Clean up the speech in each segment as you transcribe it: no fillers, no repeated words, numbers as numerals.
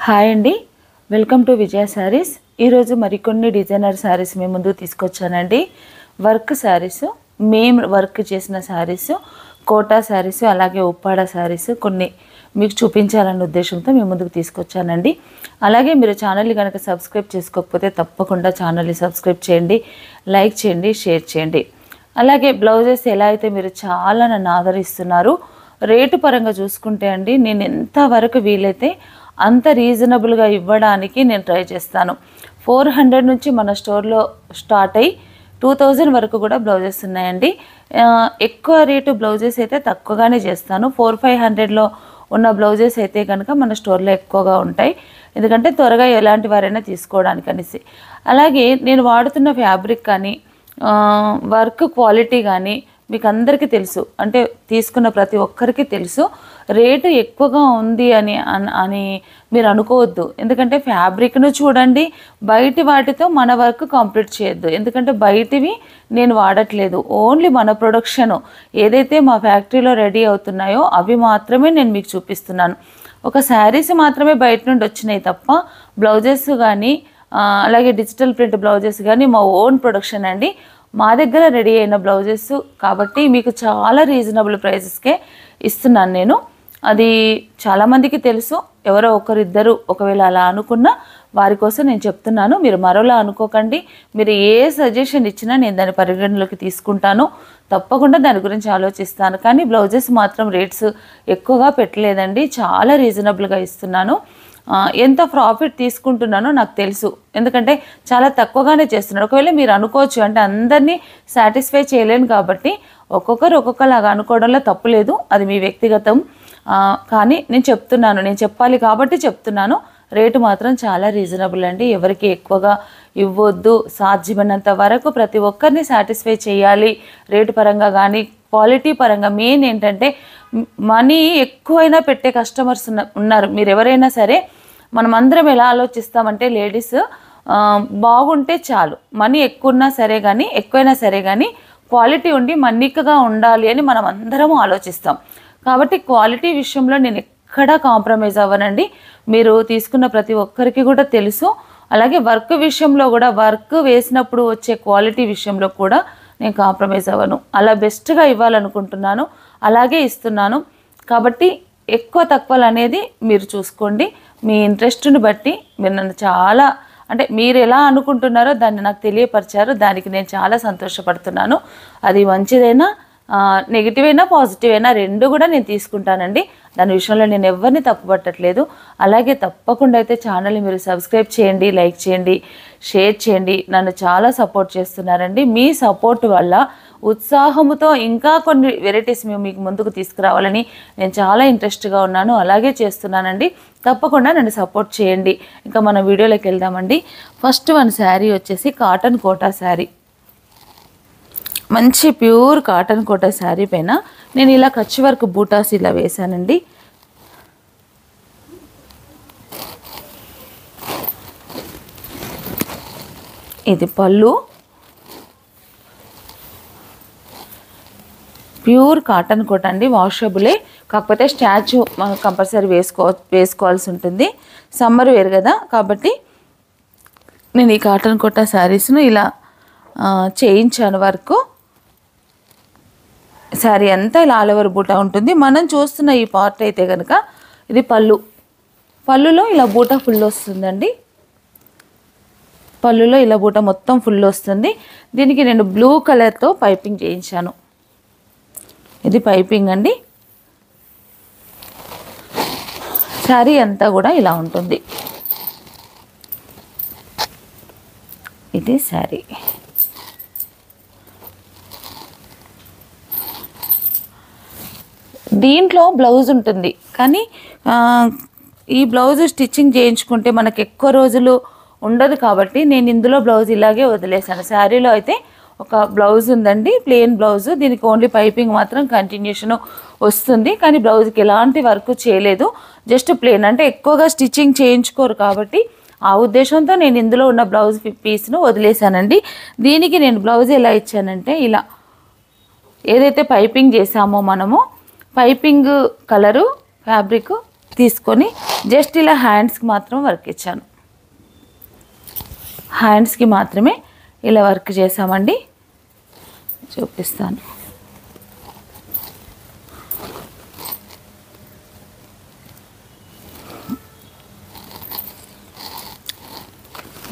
Hi అండి, welcome to విజయ శారీస్. ఈరోజు మరికొన్ని డిజైనర్ శారీస్ మేము ముందుకు తీసుకొచ్చానండి. వర్క్ శారీస్, మేము వర్క్ చేసిన శారీస్, కోటా శారీస్, అలాగే ఉప్పాడ శారీస్ కొన్ని మీకు చూపించాలన్న ఉద్దేశంతో మేము ముందుకు తీసుకొచ్చానండి. అలాగే మీరు ఛానల్ని కనుక సబ్స్క్రైబ్ చేసుకోకపోతే తప్పకుండా ఛానల్ని సబ్స్క్రైబ్ చేయండి, లైక్ చేయండి, షేర్ చేయండి. అలాగే బ్లౌజెస్ ఎలా అయితే మీరు చాలా నన్ను ఆదరిస్తున్నారు. రేటు పరంగా చూసుకుంటే అండి, నేను ఎంతవరకు వీలైతే అంత రీజనబుల్గా ఇవ్వడానికి నేను ట్రై చేస్తాను. 400 నుంచి మన స్టోర్లో స్టార్ట్ అయ్యి 2000 వరకు కూడా బ్లౌజెస్ ఉన్నాయండి. ఎక్కువ రేటు బ్లౌజెస్ అయితే తక్కువగానే చేస్తాను. 400-500లో ఉన్న బ్లౌజెస్ అయితే కనుక మన స్టోర్లో ఎక్కువగా ఉంటాయి, ఎందుకంటే త్వరగా ఎలాంటి వారైనా తీసుకోవడానికి అనేసి. అలాగే నేను వాడుతున్న ఫ్యాబ్రిక్ కానీ వర్క్ క్వాలిటీ కానీ మీకు అందరికీ తెలుసు, అంటే తీసుకున్న ప్రతి ఒక్కరికి తెలుసు. రేటు ఎక్కువగా ఉంది అని మీరు అనుకోవద్దు, ఎందుకంటే ఫ్యాబ్రిక్ను చూడండి. బయటి వాటితో మన వర్క్ కంప్లీట్ చేయొద్దు, ఎందుకంటే బయటివి నేను వాడట్లేదు. ఓన్లీ మన ప్రొడక్షను ఏదైతే మా ఫ్యాక్టరీలో రెడీ అవుతున్నాయో అవి మాత్రమే నేను మీకు చూపిస్తున్నాను. ఒక శారీస్ మాత్రమే బయట నుండి వచ్చినాయి తప్ప బ్లౌజెస్ కానీ అలాగే డిజిటల్ ప్రింట్ బ్లౌజెస్ కానీ మా ఓన్ ప్రొడక్షన్ అండి. మా దగ్గర రెడీ అయిన బ్లౌజెస్ కాబట్టి మీకు చాలా రీజనబుల్ ప్రైసెస్కే ఇస్తున్నాను నేను. అది చాలామందికి తెలుసు. ఎవరో ఒకరిద్దరు ఒకవేళ అలా అనుకున్నా వారి కోసం నేను చెప్తున్నాను. మీరు మరోలా అనుకోకండి. మీరు ఏ సజెషన్ ఇచ్చినా నేను దాని పరిగణలోకి తీసుకుంటాను, తప్పకుండా దాని గురించి ఆలోచిస్తాను. కానీ బ్లౌజెస్ మాత్రం రేట్స్ ఎక్కువగా పెట్టలేదండి, చాలా రీజనబుల్గా ఇస్తున్నాను. ఎంత ప్రాఫిట్ తీసుకుంటున్నానో నాకు తెలుసు, ఎందుకంటే చాలా తక్కువగానే చేస్తున్నాను. ఒకవేళ మీరు అనుకోవచ్చు, అంటే అందరినీ సాటిస్ఫై చేయలేను కాబట్టి ఒక్కొక్కరు ఒక్కొక్కలాగా అనుకోవడంలో తప్పు లేదు, అది మీ వ్యక్తిగతం. కానీ నేను చెప్తున్నాను, నేను చెప్పాలి కాబట్టి చెప్తున్నాను. రేటు మాత్రం చాలా రీజనబుల్ అండి. ఎవరికి ఎక్కువగా ఇవ్వద్దు, సాధ్యమైనంత వరకు ప్రతి ఒక్కరిని సాటిస్ఫై చేయాలి. రేటు పరంగా కానీ క్వాలిటీ పరంగా. మెయిన్ ఏంటంటే మనీ ఎక్కువైనా పెట్టే కస్టమర్స్ ఉన్నారు. మీరు ఎవరైనా సరే, మనం అందరం ఎలా ఆలోచిస్తామంటే లేడీస్ బాగుంటే చాలు, మనీ ఎక్కువ ఉన్నా సరే కానీ ఎక్కువైనా సరే కానీ క్వాలిటీ ఉండి మన్నికగా ఉండాలి అని మనం అందరము ఆలోచిస్తాం. కాబట్టి క్వాలిటీ విషయంలో నేను ఎక్కడా కాంప్రమైజ్ అవ్వనండి. మీరు తీసుకున్న ప్రతి ఒక్కరికి కూడా తెలుసు. అలాగే వర్క్ విషయంలో కూడా, వర్క్ వేసినప్పుడు వచ్చే క్వాలిటీ విషయంలో కూడా నేను కాంప్రమైజ్ అవ్వను. అలా బెస్ట్గా ఇవ్వాలనుకుంటున్నాను, అలాగే ఇస్తున్నాను. కాబట్టి ఎక్కువ తక్కువలు అనేది మీరు చూసుకోండి. మీ ఇంట్రెస్ట్ని బట్టి మీరు నన్ను చాలా, అంటే మీరు ఎలా అనుకుంటున్నారో దాన్ని నాకు తెలియపరిచారు. దానికి నేను చాలా సంతోషపడుతున్నాను. అది మంచిదైనా నెగిటివ్ అయినా పాజిటివ్ అయినా రెండు కూడా నేను తీసుకుంటానండి. దాని విషయంలో నేను ఎవరిని తప్పుపట్టట్లేదు. అలాగే తప్పకుండా అయితే ఛానల్ని మీరు సబ్స్క్రైబ్ చేయండి, లైక్ చేయండి, షేర్ చేయండి. నన్ను చాలా సపోర్ట్ చేస్తున్నారండి. మీ సపోర్ట్ వల్ల ఉత్సాహంతో ఇంకా కొన్ని వెరైటీస్ మేము మీకు ముందుకు తీసుకురావాలని నేను చాలా ఇంట్రెస్ట్గా ఉన్నాను, అలాగే చేస్తున్నానండి. తప్పకుండా నన్ను సపోర్ట్ చేయండి. ఇంకా మన వీడియోలోకి వెళ్దామండి. ఫస్ట్ వన్ శారీ వచ్చేసి కాటన్ కోటా శారీ. మంచి ప్యూర్ కాటన్ కోటా శారీ పైన నేను ఇలా కచ్ వర్క్ బూటాస్ ఇలా వేశానండి. ఇది పళ్ళు. ప్యూర్ కాటన్ కోట అండి, వాషబులే. కాకపోతే స్టాచ్యూ కంపల్సరీ వేసుకోవాల్సి ఉంటుంది. సమ్మర్ వేర్ కదా, కాబట్టి నేను ఈ కాటన్ కోటా శారీస్ను ఇలా చేయించాను వర్క్. శారీ అంతా ఇలా ఆల్ ఓవర్ బూటా ఉంటుంది. మనం చూస్తున్న ఈ పార్ట్ అయితే కనుక ఇది పళ్ళు. పళ్ళులో ఇలా బూటా ఫుల్ వస్తుందండి. పళ్ళులో ఇలా బూటా మొత్తం ఫుల్ వస్తుంది. దీనికి నేను బ్లూ కలర్తో పైపింగ్ చేయించాను. ఇది పైపింగ్ అండి. శారీ అంతా కూడా ఇలా ఉంటుంది. ఇది శారీ. దీంట్లో బ్లౌజ్ ఉంటుంది, కానీ ఈ బ్లౌజ్ స్టిచ్చింగ్ చేయించుకుంటే మనకు ఎక్కువ రోజులు ఉండదు కాబట్టి నేను ఇందులో బ్లౌజ్ ఇలాగే వదిలేసాను. శారీలో అయితే ఒక బ్లౌజ్ ఉందండి, ప్లెయిన్ బ్లౌజ్. దీనికి ఓన్లీ పైపింగ్ మాత్రం కంటిన్యూషన్ వస్తుంది, కానీ బ్లౌజ్కి ఎలాంటి వర్క్ చేయలేదు, జస్ట్ ప్లెయిన్. అంటే ఎక్కువగా స్టిచ్చింగ్ చేయించుకోరు కాబట్టి ఆ ఉద్దేశంతో నేను ఇందులో ఉన్న బ్లౌజ్ పీస్ను వదిలేసానండి. దీనికి నేను బ్లౌజ్ ఎలా ఇచ్చానంటే ఇలా, ఏదైతే పైపింగ్ చేసామో మనము, పైపింగ్ కలరు ఫ్యాబ్రిక్ తీసుకొని జస్ట్ ఇలా హ్యాండ్స్కి మాత్రం వర్క్ ఇచ్చాను. హ్యాండ్స్కి మాత్రమే ఇలా వర్క్ చేసామండి. చూపిస్తాను.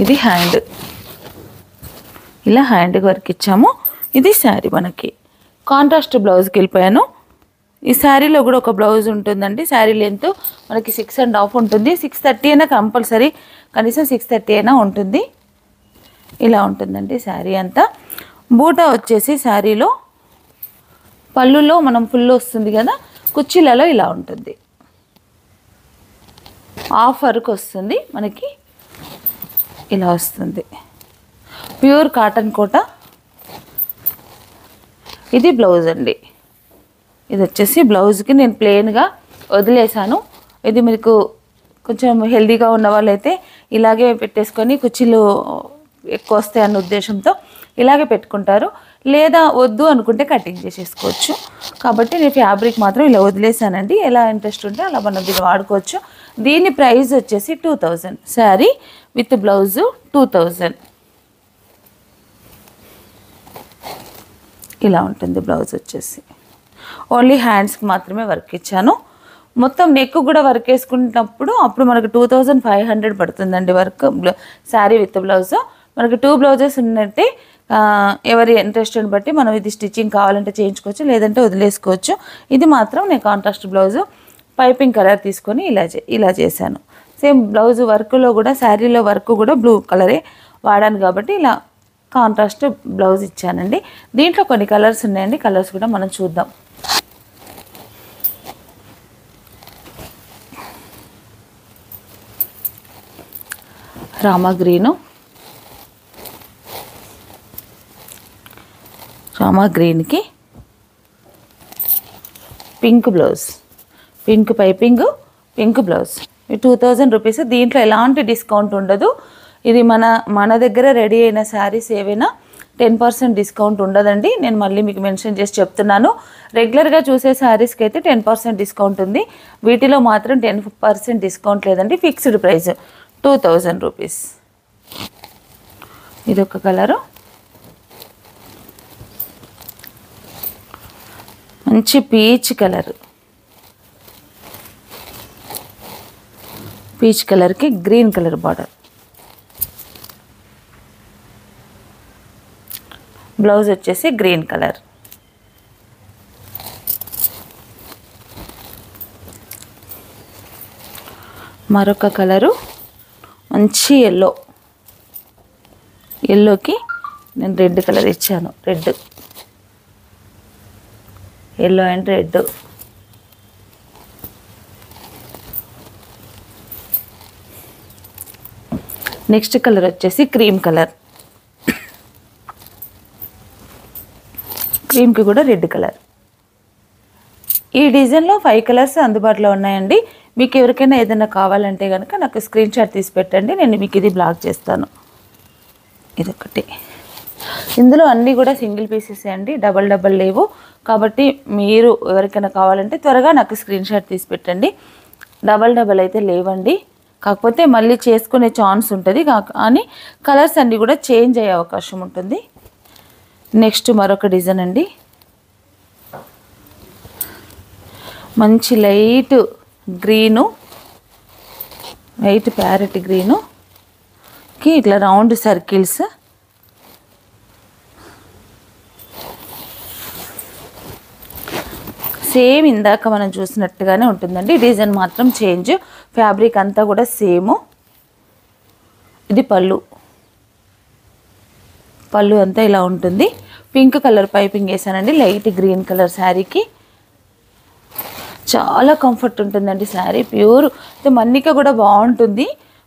ఇది హ్యాండ్, ఇలా హ్యాండ్కి వర్క్ ఇచ్చాము. ఇది శారీ. మనకి కాంట్రాస్ట్ బ్లౌజ్కి వెళ్ళిపోయాను. ఈ శారీలో కూడా ఒక బ్లౌజ్ ఉంటుందండి. శారీ లెంత్ మనకి 6.5 ఉంటుంది. 630 అయినా కంపల్సరీ, కనీసం 630 అయినా ఉంటుంది. ఇలా ఉంటుందండి శారీ అంతా. బూటా వచ్చేసి శారీలో పళ్ళులో మనం ఫుల్ వస్తుంది కదా, కుర్చీలలో ఇలా ఉంటుంది. హాఫ్ వర్క్ వస్తుంది మనకి, ఇలా వస్తుంది. ప్యూర్ కాటన్ కోట. ఇది బ్లౌజ్ అండి. ఇది వచ్చేసి బ్లౌజ్కి నేను ప్లెయిన్గా వదిలేసాను. ఇది మీకు కొంచెం హెల్దీగా ఉన్న వాళ్ళైతే ఇలాగే పెట్టేసుకొని కుర్చీలు ఎక్కువ వస్తాయి అన్న ఉద్దేశంతో ఇలాగే పెట్టుకుంటారు. లేదా వద్దు అనుకుంటే కటింగ్ చేసేసుకోవచ్చు. కాబట్టి నేను ఫ్యాబ్రిక్ మాత్రం ఇలా వదిలేసానండి. ఎలా ఇంట్రెస్ట్ ఉంటే అలా మనం దీన్ని వాడుకోవచ్చు. దీని ప్రైస్ వచ్చేసి 2000. Sari with blouse 2000. ఇలా ఉంటుంది బ్లౌజ్ వచ్చేసి. ఓన్లీ హ్యాండ్స్కి మాత్రమే వర్క్ ఇచ్చాను. మొత్తం నెక్ కూడా వర్క్ వేసుకున్నప్పుడు అప్పుడు మనకు 2500 పడుతుందండి వర్క్. Sari with blouse. మనకి 2 బ్లౌజెస్ ఉన్నట్టే. ఎవరి ఇంట్రెస్ట్ని బట్టి మనం ఇది స్టిచ్చింగ్ కావాలంటే చేయించుకోవచ్చు, లేదంటే వదిలేసుకోవచ్చు. ఇది మాత్రం నేను కాంట్రాస్ట్ బ్లౌజు పైపింగ్ కలర్ తీసుకొని ఇలా చేశాను. సేమ్ బ్లౌజ్ వర్క్లో కూడా, శారీలో వర్క్ కూడా బ్లూ కలరే వాడాను కాబట్టి ఇలా కాంట్రాస్ట్ బ్లౌజ్ ఇచ్చానండి. దీంట్లో కొన్ని కలర్స్ ఉన్నాయండి. కలర్స్ కూడా మనం చూద్దాం. రామా గ్రీన్కి pink blouse, pink piping, pink blouse. 2000 rupees. దీంట్లో ఎలాంటి డిస్కౌంట్ ఉండదు. ఇది మన దగ్గర రెడీ అయిన శారీస్ ఏవైనా 10% డిస్కౌంట్ ఉండదండి. నేను మళ్ళీ మీకు మెన్షన్ చేసి చెప్తున్నాను. రెగ్యులర్గా చూసే శారీస్కి అయితే 10% డిస్కౌంట్ ఉంది. వీటిలో మాత్రం 10% డిస్కౌంట్ లేదండి. Fixed price 2000 rupees. ఇదొక కలరు. మంచి పీచ్ కలర్. పీచ్ కలర్కి గ్రీన్ కలర్ బార్డర్. బ్లౌజ్ వచ్చేసి గ్రీన్ కలర్. మరొక కలరు మంచి ఎల్లోకి నేను రెడ్ కలర్ ఇచ్చాను. Yellow and red. Next colour వచ్చేసి క్రీమ్ కలర్. క్రీమ్కి కూడా రెడ్ కలర్. ఈ డిజైన్లో 5 కలర్స్ అందుబాటులో ఉన్నాయండి. మీకు ఎవరికైనా ఏదైనా కావాలంటే కనుక నాకు స్క్రీన్ షాట్ తీసి పెట్టండి. నేను మీకు ఇది బ్లాక్ చేస్తాను. ఇదొకటి. ఇందులో అన్నీ కూడా సింగిల్ పీసెస్ అండి, డబల్ లేవు. కాబట్టి మీరు ఎవరికైనా కావాలంటే త్వరగా నాకు స్క్రీన్ షాట్ తీసి పెట్టండి. డబల్ అయితే లేవండి. కాకపోతే మళ్ళీ చేసుకునే ఛాన్స్ ఉంటుంది. కానీ కలర్స్ అన్నీ కూడా చేంజ్ అయ్యే అవకాశం ఉంటుంది. నెక్స్ట్ మరొక డిజైన్ అండి. మంచి లైట్ గ్రీను, లైట్ ప్యారెట్ గ్రీనుకి ఇట్లా రౌండ్ సర్కిల్స్. సేమ్ ఇందాక మనం చూసినట్టుగానే ఉంటుందండి. డిజైన్ మాత్రం చేంజ్. ఫ్యాబ్రిక్ అంతా కూడా సేము. ఇది పళ్ళు అంతా ఇలా ఉంటుంది. పింక్ కలర్ పైపింగ్ వేసానండి. లైట్ గ్రీన్ కలర్ శారీకి. చాలా కంఫర్ట్ ఉంటుందండి శారీ. ప్యూర్ మన్నిక కూడా బాగుంటుంది.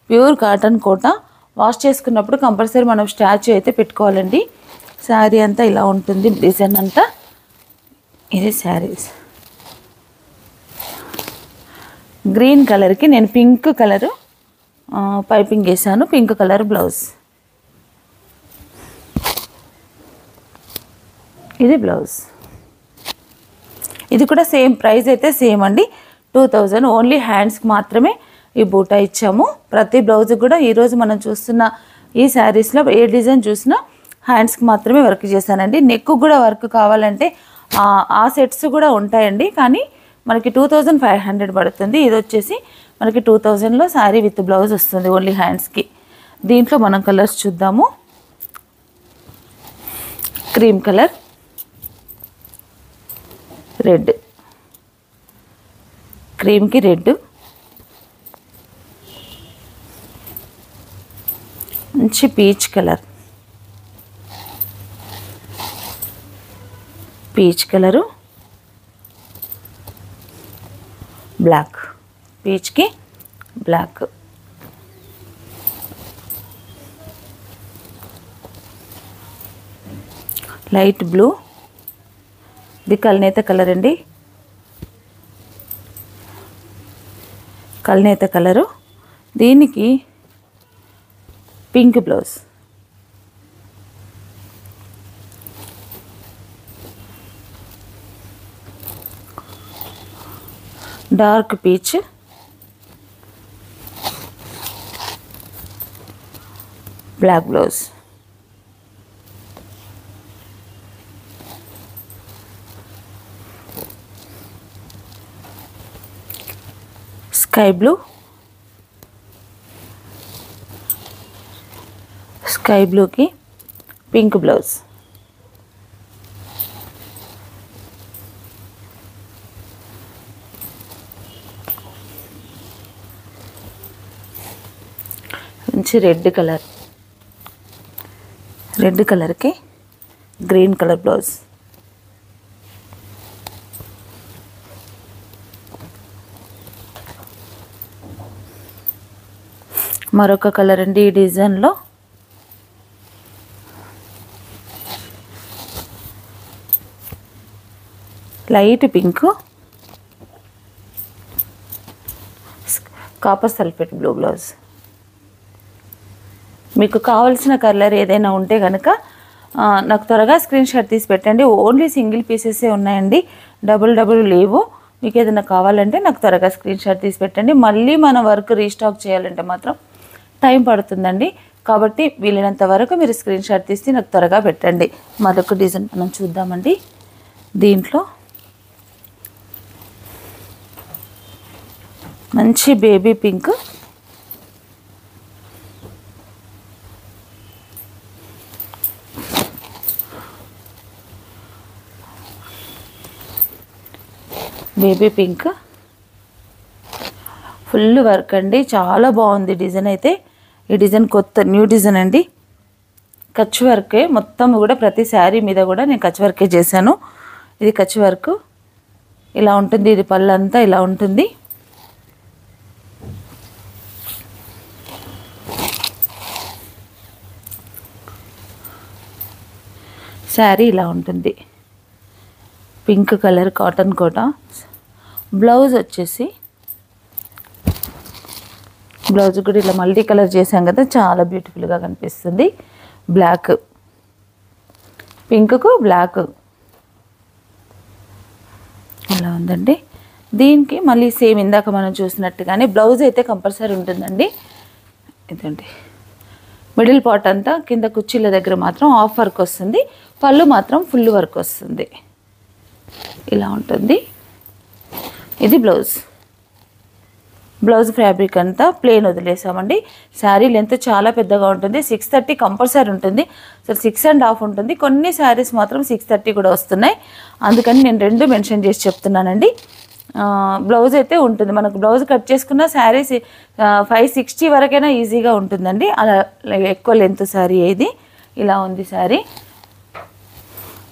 ప్యూర్ కాటన్ కోట. వాష్ చేసుకున్నప్పుడు కంపల్సరీ మనం స్టాచ్యూ అయితే పెట్టుకోవాలండి. శారీ అంతా ఇలా ఉంటుంది. డిజైన్ అంతా ఇది శారీస్. గ్రీన్ కలర్కి నేను పింక్ కలరు పైపింగ్ వేసాను. Pink colour blouse. ఇది బ్లౌజ్. ఇది కూడా సేమ్ ప్రైస్ అయితే సేమ్ అండి. 2000 ఓన్లీ హ్యాండ్స్కి మాత్రమే ఈ బూటా ఇచ్చాము. ప్రతి బ్లౌజ్ కూడా ఈరోజు మనం చూస్తున్న ఈ శారీస్లో ఏ డిజైన్ చూసినా హ్యాండ్స్కి మాత్రమే వర్క్ చేశానండి. నెక్ కూడా వర్క్ కావాలంటే ఆ సెట్స్ కూడా ఉంటాయండి, కానీ మనకి 2500 పడుతుంది. ఇది వచ్చేసి మనకి 2000లో శారీ విత్ బ్లౌజ్ వస్తుంది ఓన్లీ హ్యాండ్స్కి. దీంట్లో మనం కలర్స్ చూద్దాము. క్రీమ్ కలర్, రెడ్, క్రీమ్కి రెడ్, మంచి peach colour, peach colour, black, పీచ్కి బ్లాక్, లైట్ బ్లూ, ఇది కల్నేత కలర్ అండి, కల్నేత కలరు. దీనికి pink blouse, dark peach, black blouse, sky blue, sky బ్లూకి పింక్ బ్లౌజ్, మంచి రెడ్ కలర్, రెడ్ కలర్కి గ్రీన్ కలర్ బ్లౌజ్, మరొక కలర్ అండి ఈ డిజైన్లో light pink, copper sulphate blue blouse. మీకు కావాల్సిన కలర్ ఏదైనా ఉంటే కనుక నాకు త్వరగా స్క్రీన్ షాట్ తీసి పెట్టండి. ఓన్లీ సింగిల్ పీసెసే ఉన్నాయండి, డబుల్ లేవు. మీకు ఏదైనా కావాలంటే నాకు త్వరగా స్క్రీన్ షాట్ తీసి పెట్టండి. మళ్ళీ మన వర్క్ రీస్టాక్ చేయాలంటే మాత్రం టైం పడుతుందండి. కాబట్టి వీలైనంత వరకు మీరు స్క్రీన్ షాట్ తీసి నాకు త్వరగా పెట్టండి. మరొక డిజైన్ మనం చూద్దామండి. దీంట్లో మంచి baby pink, baby pink full work అండి, చాలా బాగుంది డిజైన్. అయితే ఈ డిజైన్ కొత్త న్యూ డిజైన్ అండి. కచ్ వర్కే మొత్తం కూడా, ప్రతి శారీ మీద కూడా నేను కచ్ వర్కే చేశాను. ఇది కచ్ వర్క్ ఇలా ఉంటుంది. ఇది పళ్ళు అంతా ఇలా ఉంటుంది. శారీ ఇలా ఉంటుంది, పింక్ కలర్ కాటన్ కోట. బ్లౌజ్ వచ్చేసి బ్లౌజ్ కూడా ఇలా మల్టీ కలర్ చేసాం కదా, చాలా బ్యూటిఫుల్గా కనిపిస్తుంది. బ్లాక్, పింక్కు బ్లాక్ అలా ఉందండి. దీనికి మళ్ళీ సేమ్ ఇందాక మనం చూసినట్టుగానే బ్లౌజ్ అయితే కంపల్సరీ ఉంటుందండి. ఇదండి మిడిల్ పార్ట్ అంతా కింద కుర్చీల దగ్గర మాత్రం హాఫ్ వర్క్ వస్తుంది, పళ్ళు మాత్రం ఫుల్ వర్క్ వస్తుంది. ఇలా ఉంటుంది. ఇది బ్లౌజ్. బ్లౌజ్ ఫ్యాబ్రిక్ అంతా ప్లెయిన్ వదిలేసామండి. శారీ లెంత్ చాలా పెద్దగా ఉంటుంది, 630 కంపల్సరీ ఉంటుంది. అసలు 6.5 ఉంటుంది. కొన్ని శారీస్ మాత్రం 630 కూడా వస్తున్నాయి. అందుకని నేను రెండు మెన్షన్ చేసి చెప్తున్నానండి. బ్లౌజ్ అయితే ఉంటుంది. మనకు బ్లౌజ్ కట్ చేసుకున్న శారీస్ 560 వరకైనా ఈజీగా ఉంటుందండి. అలా ఎక్కువ లెంత్ శారీ ఇది. ఇలా ఉంది శారీ.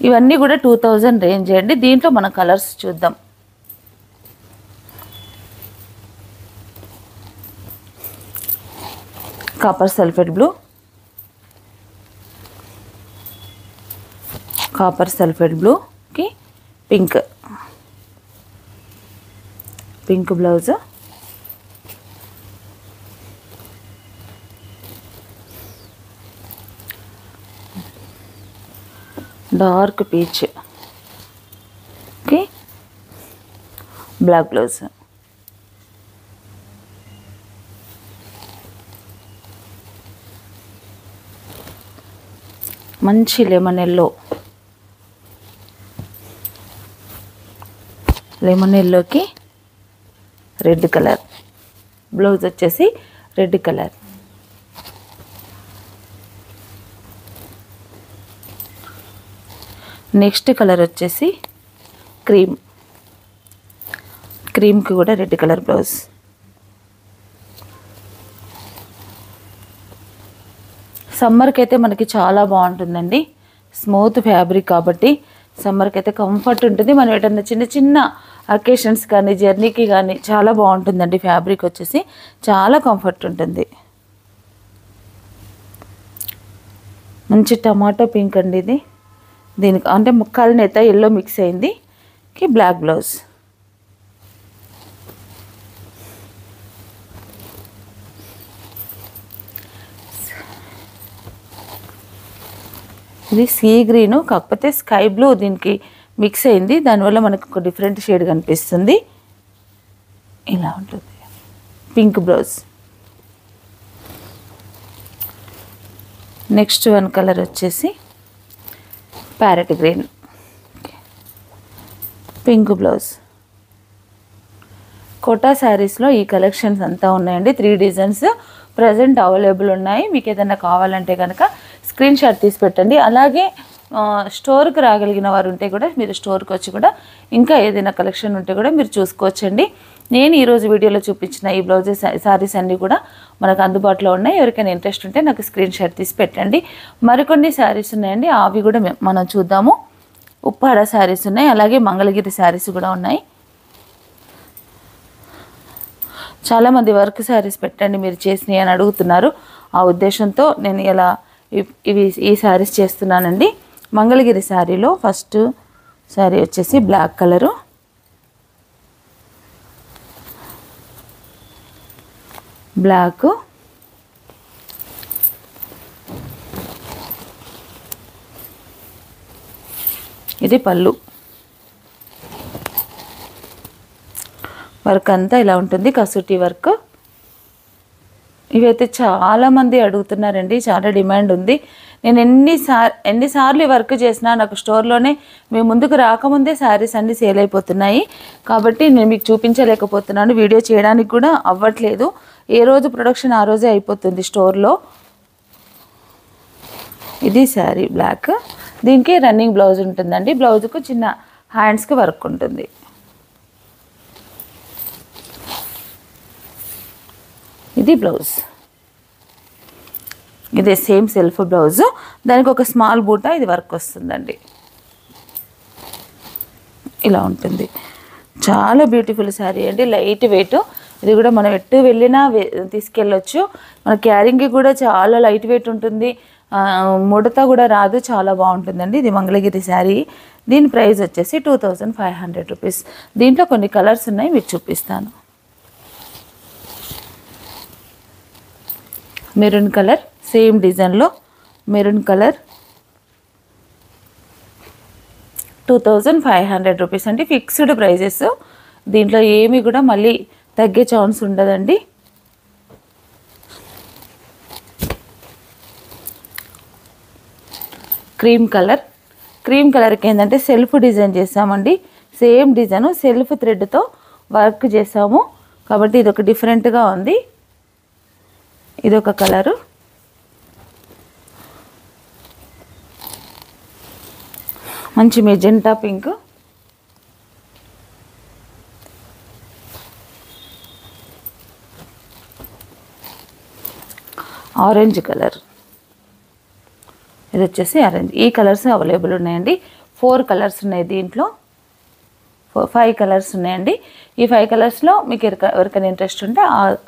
ఇవన్నీ కూడా 2000 రేంజ్ అండి. దీంట్లో మన కలర్స్ చూద్దాం. Copper sulphate blue, copper sulphate బ్లూకి pink, pink blouse, dark peach కి బ్లాక్ బ్లౌజ్. మంచి లెమన్ ఎల్లోకి రెడ్ కలర్, బ్లౌజ్ వచ్చేసి రెడ్ కలర్. నెక్స్ట్ కలర్ వచ్చేసి క్రీమ్కి కూడా రెడ్ కలర్ బ్లౌజ్. సమ్మర్కి అయితే మనకి చాలా బాగుంటుందండి. స్మూత్ ఫ్యాబ్రిక్ కాబట్టి సమ్మర్కి అయితే కంఫర్ట్ ఉంటుంది. మనం ఏదైనా చిన్న చిన్న అకేషన్స్ కానీ జర్నీకి కానీ చాలా బాగుంటుందండి. ఫ్యాబ్రిక్ వచ్చేసి చాలా కంఫర్ట్ ఉంటుంది. మంచి టమాటో పింక్ అండి ఇది. దీనికి అంటే ముక్కాల నేత ఎల్లో మిక్స్ అయింది. Black blouse. ఇది సీ గ్రీను, కాకపోతే స్కై బ్లూ దీనికి మిక్స్ అయింది. దానివల్ల మనకు ఒక డిఫరెంట్ షేడ్ కనిపిస్తుంది. ఇలా ఉంటుంది. Pink blouse. Next one colour వచ్చేసి parrot green, pink blouse. Kota శారీస్లో ఈ కలెక్షన్స్ అంతా ఉన్నాయండి. 3 డిజైన్స్ ప్రజెంట్ అవైలబుల్ ఉన్నాయి. మీకు ఏదైనా కావాలంటే కనుక స్క్రీన్ షాట్ తీసి పెట్టండి. అలాగే స్టోర్కి రాగలిగిన వారు ఉంటే కూడా మీరు స్టోర్కి వచ్చి కూడా ఇంకా ఏదైనా కలెక్షన్ ఉంటే కూడా మీరు చూసుకోవచ్చండి. నేను ఈరోజు వీడియోలో చూపించిన ఈ బ్లౌజెస్ శారీస్ అన్నీ కూడా మనకు అందుబాటులో ఉన్నాయి. ఎవరికైనా ఇంట్రెస్ట్ ఉంటే నాకు స్క్రీన్ షాట్ తీసి పెట్టండి. మరికొన్ని శారీస్ ఉన్నాయండి, అవి కూడా మనం చూద్దాము. ఉప్పాడ శారీస్ ఉన్నాయి, అలాగే మంగళగిరి శారీస్ కూడా ఉన్నాయి. చాలామంది వర్క్ శారీస్ పెట్టండి మీరు చేసినాయి అని అడుగుతున్నారు. ఆ ఉద్దేశంతో నేను ఇలా ఈ శారీస్ చేస్తున్నానండి. మంగళగిరి శారీలో ఫస్ట్ శారీ వచ్చేసి బ్లాక్ కలరు, బ్లాక్, ఇది పళ్ళు. వర్క్ అంతా ఇలా ఉంటుంది, కసూటి వర్క్. ఇవైతే చాలామంది అడుగుతున్నారండి, చాలా డిమాండ్ ఉంది. నేను ఎన్నిసార్లు ఈ వర్క్ చేసినా నాకు స్టోర్లోనే మేము ముందుకు రాకముందే శారీస్ అన్నీ సేల్ అయిపోతున్నాయి. కాబట్టి నేను మీకు చూపించలేకపోతున్నాను, వీడియో చేయడానికి కూడా అవ్వట్లేదు. ఏ రోజు ప్రొడక్షన్ ఆ రోజే అయిపోతుంది స్టోర్లో. ఇది శారీ బ్లాక్. దీనికి రన్నింగ్ బ్లౌజ్ ఉంటుందండి. బ్లౌజ్కు చిన్న హ్యాండ్స్కి వర్క్ ఉంటుంది. ఇది బ్లౌజ్. ఇదే సేమ్ సెల్ఫ్ బ్లౌజ్, దానికి ఒక స్మాల్ బూటా ఇది వర్క్ వస్తుందండి. ఇలా ఉంటుంది. చాలా బ్యూటిఫుల్ శారీ అండి, లైట్ వెయిట్. ఇది కూడా మనం ఎటు వెళ్ళినా తీసుకెళ్ళొచ్చు. మన క్యారింగ్కి కూడా చాలా లైట్ వెయిట్ ఉంటుంది. ముడత కూడా రాదు, చాలా బాగుంటుందండి. ఇది మంగళగిరి శారీ. దీని ప్రైస్ వచ్చేసి 2500 రూపీస్. దీంట్లో కొన్ని కలర్స్ ఉన్నాయి, మీకు చూపిస్తాను. మెరూన్ కలర్, సేమ్ డిజైన్లో మెరూన్ కలర్, 2500 రూపీస్ అండి. Fixed prices. దీంట్లో ఏమి కూడా మళ్ళీ తగ్గే ఛాన్స్ ఉండదండి. క్రీమ్ కలర్కి ఏంటంటే సెల్ఫ్ డిజైన్ చేసామండి. సేమ్ డిజైన్ సెల్ఫ్ థ్రెడ్తో వర్క్ చేసాము కాబట్టి ఇది ఒక డిఫరెంట్గా ఉంది. ఇది ఒక కలరు. మంచి మెజెంటా పింక్, ఆరెంజ్ కలర్. ఇది వచ్చేసి ఆరెంజ్. ఈ కలర్స్ అవైలబుల్ ఉన్నాయండి. 4 కలర్స్ ఉన్నాయి దీంట్లో. 5 కలర్స్ ఉన్నాయండి. ఈ 5 కలర్స్లో మీకు ఎవరికైనా ఇంట్రెస్ట్ ఉంటే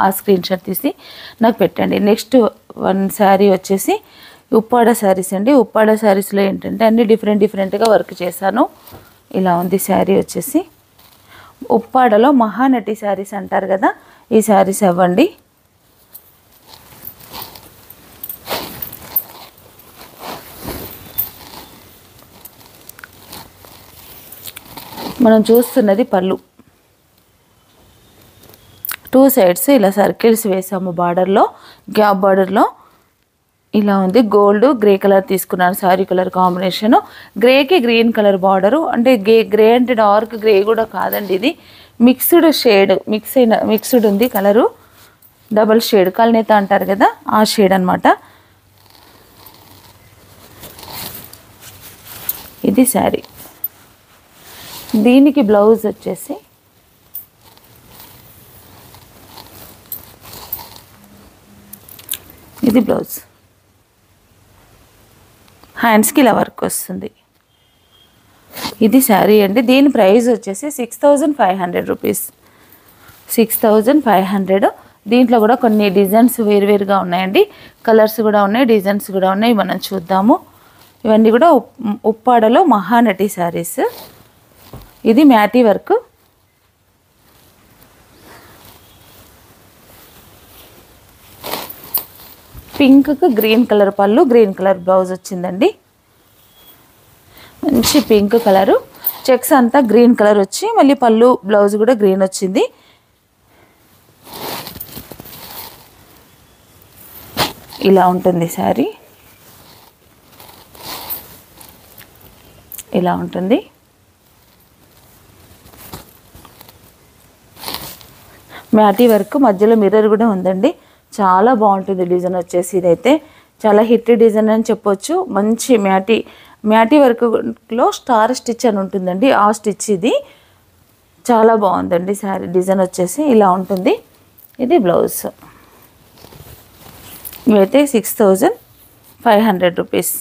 ఆ స్క్రీన్ షాట్ తీసి నాకు పెట్టండి. నెక్స్ట్ వన్ శారీ వచ్చేసి ఉప్పాడ శారీస్ అండి. ఉప్పాడ శారీస్లో ఏంటంటే అన్ని డిఫరెంట్గా వర్క్ చేశాను. ఇలా ఉంది శారీ వచ్చేసి. ఉప్పాడలో మహానటి శారీస్ అంటారు కదా, ఈ శారీస్ అవ్వండి. మనం చూస్తున్నది పళ్ళు. 2 సైడ్స్ ఇలా సర్కిల్స్ వేసాము బార్డర్లో, గ్యాప్ బార్డర్లో. ఇలా ఉంది. గోల్డ్ గ్రే కలర్ తీసుకున్నాను, సారీ కలర్ కాంబినేషను. గ్రేకి గ్రీన్ కలర్ బార్డరు, అంటే గ్రే అంటే డార్క్ గ్రే కూడా కాదండి, ఇది మిక్స్డ్ షేడ్, మిక్స్డ్ ఉంది కలరు, డబల్ షేడ్ కల్నేత అంటారు కదా ఆ షేడ్ అనమాట. ఇది శారీ. దీనికి బ్లౌజ్ వచ్చేసి ఇది బ్లౌజ్, హ్యాండ్స్కి ఇలా వర్క్ వస్తుంది. ఇది శారీ అండి. దీని ప్రైస్ వచ్చేసి 6500 రూపీస్, 6500. దీంట్లో కూడా కొన్ని డిజైన్స్ వేరువేరుగా ఉన్నాయండి, కలర్స్ కూడా ఉన్నాయి, డిజైన్స్ కూడా ఉన్నాయి, మనం చూద్దాము. ఇవన్నీ కూడా ఉప్పాడలో మహానటి శారీస్. ఇది మ్యాటీ వర్క్, పింక్కి గ్రీన్ కలర్ పళ్ళు, గ్రీన్ కలర్ బ్లౌజ్ వచ్చిందండి. మంచి పింక్ కలరు, చెక్స్ అంతా గ్రీన్ కలర్ వచ్చి మళ్ళీ పళ్ళు బ్లౌజ్ కూడా గ్రీన్ వచ్చింది. ఇలా ఉంటుంది శారీ, ఇలా ఉంటుంది. మ్యాటీ వర్క్ మధ్యలో మిర్రర్ కూడా ఉందండి, చాలా బాగుంటుంది డిజైన్ వచ్చేసి. ఇదైతే చాలా హిట్ డిజైన్ అని చెప్పొచ్చు. మంచి మ్యాటీ వర్క్లో స్టార్ స్టిచ్ అని ఉంటుందండి, ఆ స్టిచ్ ఇది చాలా బాగుందండి. శారీ డిజైన్ వచ్చేసి ఇలా ఉంటుంది. ఇది బ్లౌజ్. ఇవైతే 6500 రూపీస్.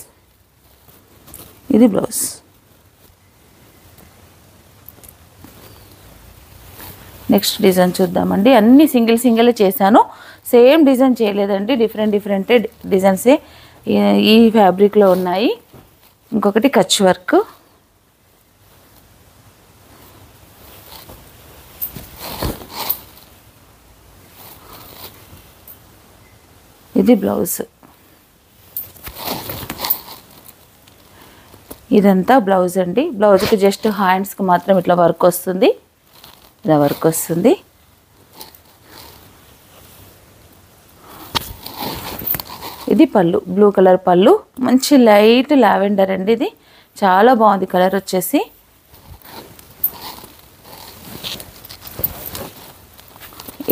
ఇది బ్లౌజ్. నెక్స్ట్ డిజైన్ చూద్దామండి. అన్నీ సింగిల్ చేశాను, సేమ్ డిజైన్ చేయలేదండి, డిఫరెంట్ డిజైన్సే ఈ ఫ్యాబ్రిక్లో ఉన్నాయి. ఇంకొకటి కచ్ వర్క్, ఇది బ్లౌజ్. ఇదంతా బ్లౌజ్ అండి. బ్లౌజ్కి జస్ట్ హ్యాండ్స్కి మాత్రం ఇట్లా వర్క్ వస్తుంది, ఇలా వర్క్ వస్తుంది. ఇది పళ్ళు, బ్లూ కలర్ పళ్ళు, మంచి లైట్ లావెండర్ అండి, ఇది చాలా బాగుంది కలర్ వచ్చేసి.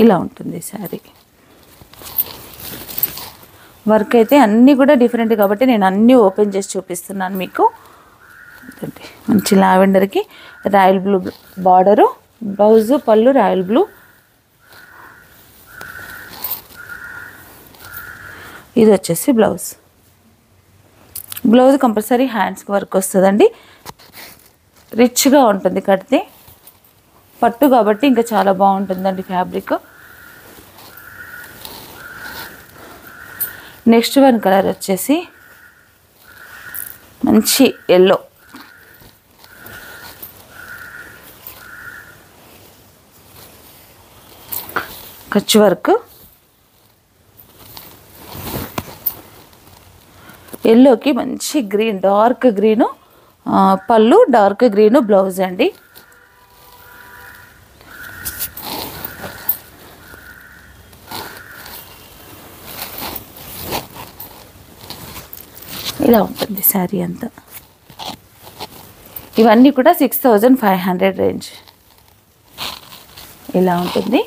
ఇలా ఉంటుంది శారీ. వర్క్ అయితే అన్నీ కూడా డిఫరెంట్ కాబట్టి నేను అన్నీ ఓపెన్ చేసి చూపిస్తున్నాను మీకు. మంచి లావెండర్కి రాయల్ బ్లూ బార్డరు, బ్లౌజ్ పళ్ళు రాయల్ బ్లూ. ఇది వచ్చేసి బ్లౌజ్. బ్లౌజ్ కంపల్సరీ హ్యాండ్స్కి వర్క్ వస్తుందండి, రిచ్గా ఉంటుంది కడితే. పట్టు కాబట్టి ఇంకా చాలా బాగుంటుందండి ఫ్యాబ్రిక్. నెక్స్ట్ వన్ కలర్ వచ్చేసి మంచి ఎల్లో, కచ్ వర్క్, ఎల్లోకి మంచి గ్రీన్, డార్క్ గ్రీను పళ్ళు, డార్క్ గ్రీను బ్లౌజ్ అండి. ఇలా ఉంటుంది శారీ అంతా. ఇవన్నీ కూడా 6500 రేంజ్. ఇలా ఉంటుంది.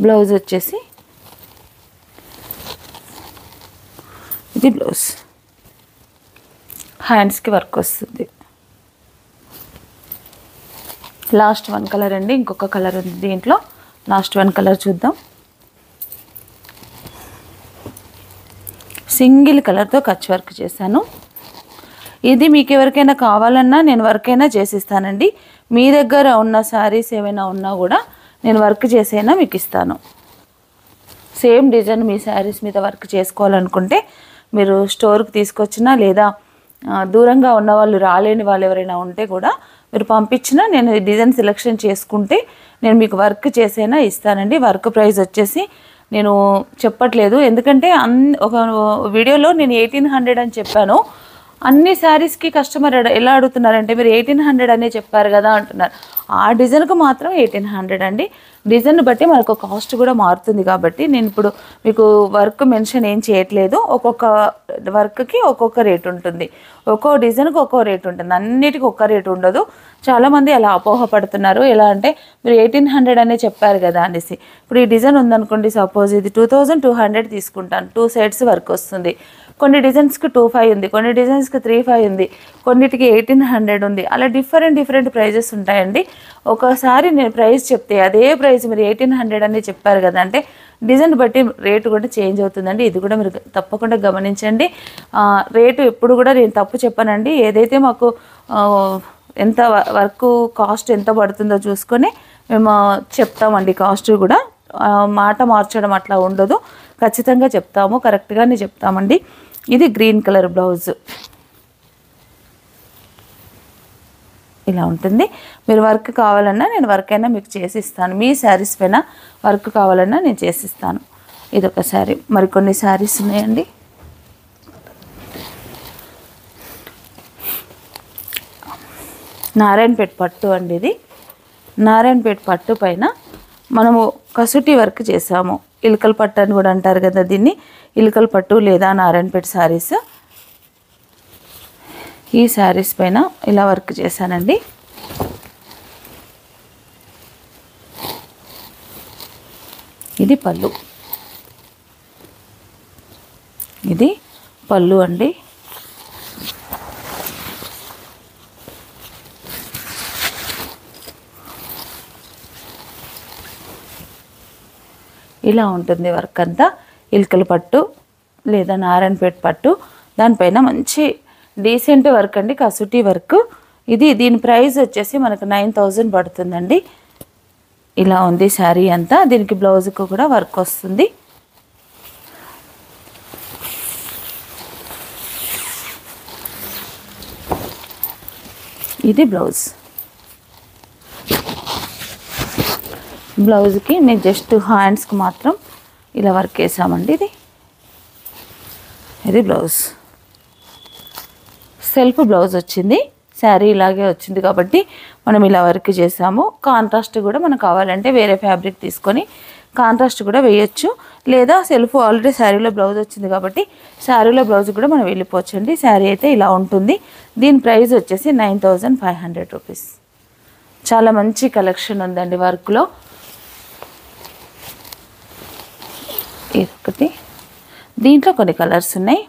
బ్లౌజ్ వచ్చేసి ఇది బ్లౌజ్, హ్యాండ్స్కి వర్క్ వస్తుంది. లాస్ట్ వన్ కలర్ అండి, ఇంకొక కలర్ ఉంది దీంట్లో. లాస్ట్ వన్ కలర్ చూద్దాం. సింగిల్ కలర్తో కచ్ వర్క్ చేశాను. ఇది మీకు ఎవరికైనా కావాలన్నా నేను వర్క్ అయినా చేసిస్తానండి. మీ దగ్గర ఉన్న శారీస్ ఏమైనా ఉన్నా కూడా నేను వర్క్ చేసైనా మీకు ఇస్తాను. సేమ్ డిజైన్ మీ శారీస్ మీద వర్క్ చేసుకోవాలనుకుంటే మీరు స్టోర్కి తీసుకొచ్చినా, లేదా దూరంగా ఉన్న వాళ్ళు రాలేని వాళ్ళు ఎవరైనా ఉంటే కూడా మీరు పంపించినా నేను డిజైన్ సెలెక్షన్ చేసుకుంటే నేను మీకు వర్క్ చేసైనా ఇస్తానండి. వర్క్ ప్రైస్ వచ్చేసి నేను చెప్పట్లేదు, ఎందుకంటే ఒక వీడియోలో నేను 1800 అని చెప్పాను. అన్ని శారీస్కి కస్టమర్ ఎలా అడుగుతున్నారంటే మీరు 1800 అనే చెప్పారు కదా అంటున్నారు. ఆ డిజైన్కు మాత్రం 1800 అండి. డిజైన్ బట్టి మనకు కాస్ట్ కూడా మారుతుంది కాబట్టి నేను ఇప్పుడు మీకు వర్క్ మెన్షన్ ఏం చేయట్లేదు. ఒక్కొక్క వర్క్కి ఒక్కొక్క రేట్ ఉంటుంది, ఒక్కో డిజైన్కి ఒక్కో రేట్ ఉంటుంది, అన్నిటికీ ఒక్క రేట్ ఉండదు. చాలామంది అలా అపోహపడుతున్నారు. ఎలా అంటే మీరు 1800 అనే చెప్పారు కదా అనేసి. ఇప్పుడు ఈ డిజైన్ ఉందనుకోండి, సపోజ్ ఇది 2200 తీసుకుంటాను. 2 సైడ్స్ వర్క్ వస్తుంది. కొన్ని డిజైన్స్కి 2500 ఉంది, కొన్ని డిజైన్స్కి 3500 ఉంది, కొన్నిటికి 1800 ఉంది. అలా డిఫరెంట్ ప్రైజెస్ ఉంటాయండి. ఒకసారి నేను ప్రైస్ చెప్తే అదే ప్రైస్ మీరు 1800 అని చెప్పారు కదా అంటే డిజైన్ బట్టి రేటు కూడా చేంజ్ అవుతుందండి. ఇది కూడా మీరు తప్పకుండా గమనించండి. రేటు ఎప్పుడు కూడా నేను తప్పు చెప్పానండి. ఏదైతే మాకు ఎంత వర్క్ కాస్ట్ ఎంత పడుతుందో చూసుకొని మేము చెప్తామండి. కాస్ట్ కూడా మాట మార్చడం అట్లా ఉండదు, ఖచ్చితంగా చెప్తాము, కరెక్ట్గానే చెప్తామండి. ఇది గ్రీన్ కలర్ బ్లౌజ్ ఇలా ఉంటుంది. మీరు వర్క్ కావాలన్నా నేను వర్క్ అయినా మీకు చేసి ఇస్తాను. మీ శారీస్ పైన వర్క్ కావాలన్నా నేను చేసిస్తాను. ఇదొక శారీ. మరికొన్ని శారీస్ ఉన్నాయండి. నారాయణపేట పట్టు అండి. ఇది నారాయణపేట పట్టు పైన మనము కసూటి వర్క్ చేసాము. ఇలకల పట్టు అని కూడా అంటారు కదా దీన్ని. ఇలకల పట్టు లేదా నారాయణపేట శారీస్. ఈ శారీస్ పైన ఇలా వర్క్ చేశానండి. ఇది పళ్ళు, ఇది పళ్ళు అండి. ఇలా ఉంటుంది వర్క్ అంతా. ఇలకల పట్టు లేదా నారాయణపేట పట్టు, దానిపైన మంచి డీసెంట్ వర్క్ అండి, కసూటి వర్క్. దీని ప్రైస్ వచ్చేసి మనకు 9000 పడుతుందండి. ఇలా ఉంది శారీ అంతా. దీనికి బ్లౌజ్కు కూడా వర్క్ వస్తుంది. ఇది బ్లౌజ్. బ్లౌజ్కి నేను జస్ట్ హ్యాండ్స్కి మాత్రం ఇలా వర్క్ వేసామండి. ఇది బ్లౌజ్. సెల్ఫ్ బ్లౌజ్ వచ్చింది. శారీ ఇలాగే వచ్చింది కాబట్టి మనం ఇలా వర్క్ చేసాము. కాంట్రాస్ట్ కూడా మనకు కావాలంటే వేరే ఫ్యాబ్రిక్ తీసుకొని కాంట్రాస్ట్ కూడా వేయచ్చు, లేదా సెల్ఫ్ ఆల్రెడీ శారీలో బ్లౌజ్ వచ్చింది కాబట్టి శారీలో బ్లౌజ్ కూడా మనం వెళ్ళిపోవచ్చండి. శారీ అయితే ఇలా ఉంటుంది. దీని ప్రైస్ వచ్చేసి 9500 రూపీస్. చాలా మంచి కలెక్షన్ ఉందండి వర్క్లో. ఒకటి దీంట్లో కొన్ని కలర్స్ ఉన్నాయి.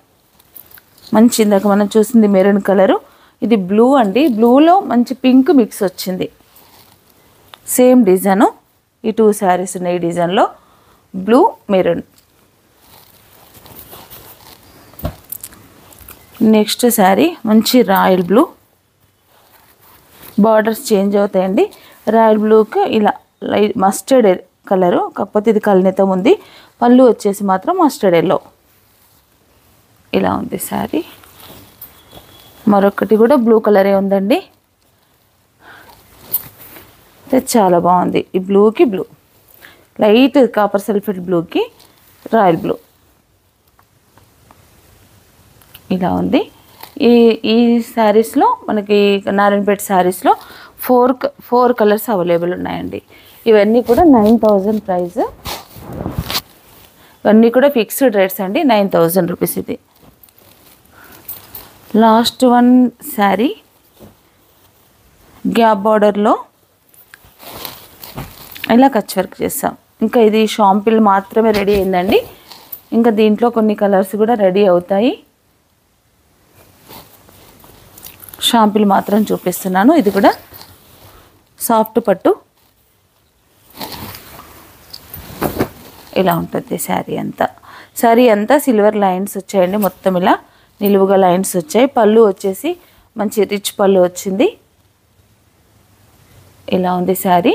మంచి ఇందాక మనం చూసింది మెరూన్ కలరు, ఇది బ్లూ అండి. బ్లూలో మంచి పింక్ మిక్స్ వచ్చింది. Same design. ఈ 2 శారీస్ ఉన్నాయి ఈ డిజైన్లో, బ్లూ మెరూన్. నెక్స్ట్ శారీ మంచి రాయల్ బ్లూ. బార్డర్స్ చేంజ్ అవుతాయండి. రాయల్ బ్లూకి ఇలా లైట్ మస్టర్డ్ కలరు, కాకపోతే ఇది కల్నేతం ఉంది. పళ్ళు వచ్చేసి మాత్రం మస్టర్డ్ ఎల్లో. ఇలా ఉంది శారీ. మరొకటి కూడా బ్లూ కలరే ఉందండి. చాలా బాగుంది. ఈ బ్లూకి బ్లూ, లైట్ కాపర్ సల్ఫేట్ బ్లూకి రాయల్ బ్లూ ఇలా ఉంది. ఈ శారీస్లో మనకి నారాయణపేట శారీస్లో 4 కలర్స్ అవైలబుల్ ఉన్నాయండి. ఇవన్నీ కూడా 9000 ప్రైస్. ఇవన్నీ కూడా ఫిక్స్డ్ రేట్స్ అండి. 9000 రూపీస్. ఇది లాస్ట్ వన్ శారీ గ్యాప్ బార్డర్లో ఇలా కచ్ వర్క్ చేస్తాం. ఇంకా ఇది షాంపిల్ మాత్రమే రెడీ అయిందండి. ఇంకా దీంట్లో కొన్ని కలర్స్ కూడా రెడీ అవుతాయి. షాంపిల్ మాత్రం చూపిస్తున్నాను. ఇది కూడా సాఫ్ట్ పట్టు ఇలా ఉంటుంది శారీ అంతా. శారీ అంతా సిల్వర్ లైన్స్ వచ్చాయండి. మొత్తం ఇలా నిలువుగా లైన్స్ వచ్చాయి. పళ్ళు వచ్చేసి మంచి రిచ్ పళ్ళు వచ్చింది. ఇలా ఉంది శారీ.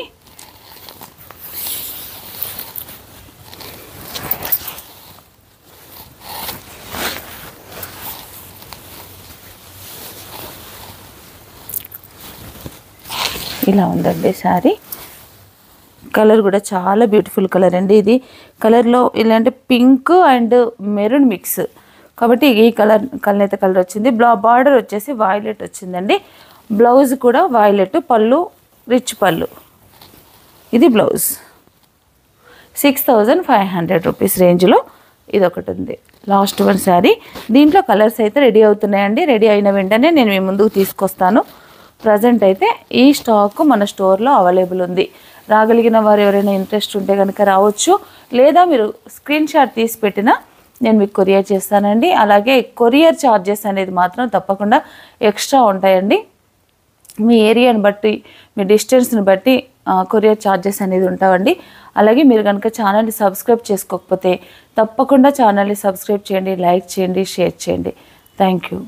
ఇలా ఉందండి శారీ. కలర్ కూడా చాలా బ్యూటిఫుల్ కలర్ అండి. ఇది కలర్లో ఇలాంటి పింక్ అండ్ మెరూన్ మిక్స్. కాబట్టి ఈ కలనేత కలర్ వచ్చింది. బార్డర్ వచ్చేసి వాయిలెట్ వచ్చిందండి. బ్లౌజ్ కూడా వాయిలెట్, పళ్ళు రిచ్ పళ్ళు. ఇది బ్లౌజ్. 6500 రూపీస్ రేంజ్లో ఇదొకటి ఉంది. Last one sari. దీంట్లో కలర్స్ అయితే రెడీ అవుతున్నాయండి. రెడీ అయిన వెంటనే నేను మీ ముందుకు తీసుకొస్తాను. ప్రజెంట్ అయితే ఈ స్టాక్ మన స్టోర్లో అవైలబుల్ ఉంది. రాగలిగిన వారు ఎవరైనా ఇంట్రెస్ట్ ఉంటే కనుక రావచ్చు, లేదా మీరు స్క్రీన్ షాట్ తీసి పెట్టినా నేను మీకు కొరియర్ చేస్తానండి. అలాగే కొరియర్ ఛార్జెస్ అనేది మాత్రం తప్పకుండా ఎక్స్ట్రా ఉంటాయండి. మీ ఏరియాని బట్టి, మీ డిస్టెన్స్ని బట్టి కొరియర్ ఛార్జెస్ అనేది ఉంటాయండి. అలాగే మీరు కనుక ఛానల్ని సబ్స్క్రైబ్ చేసుకోకపోతే తప్పకుండా ఛానల్ని సబ్స్క్రైబ్ చేయండి, లైక్ చేయండి, షేర్ చేయండి. Thank you.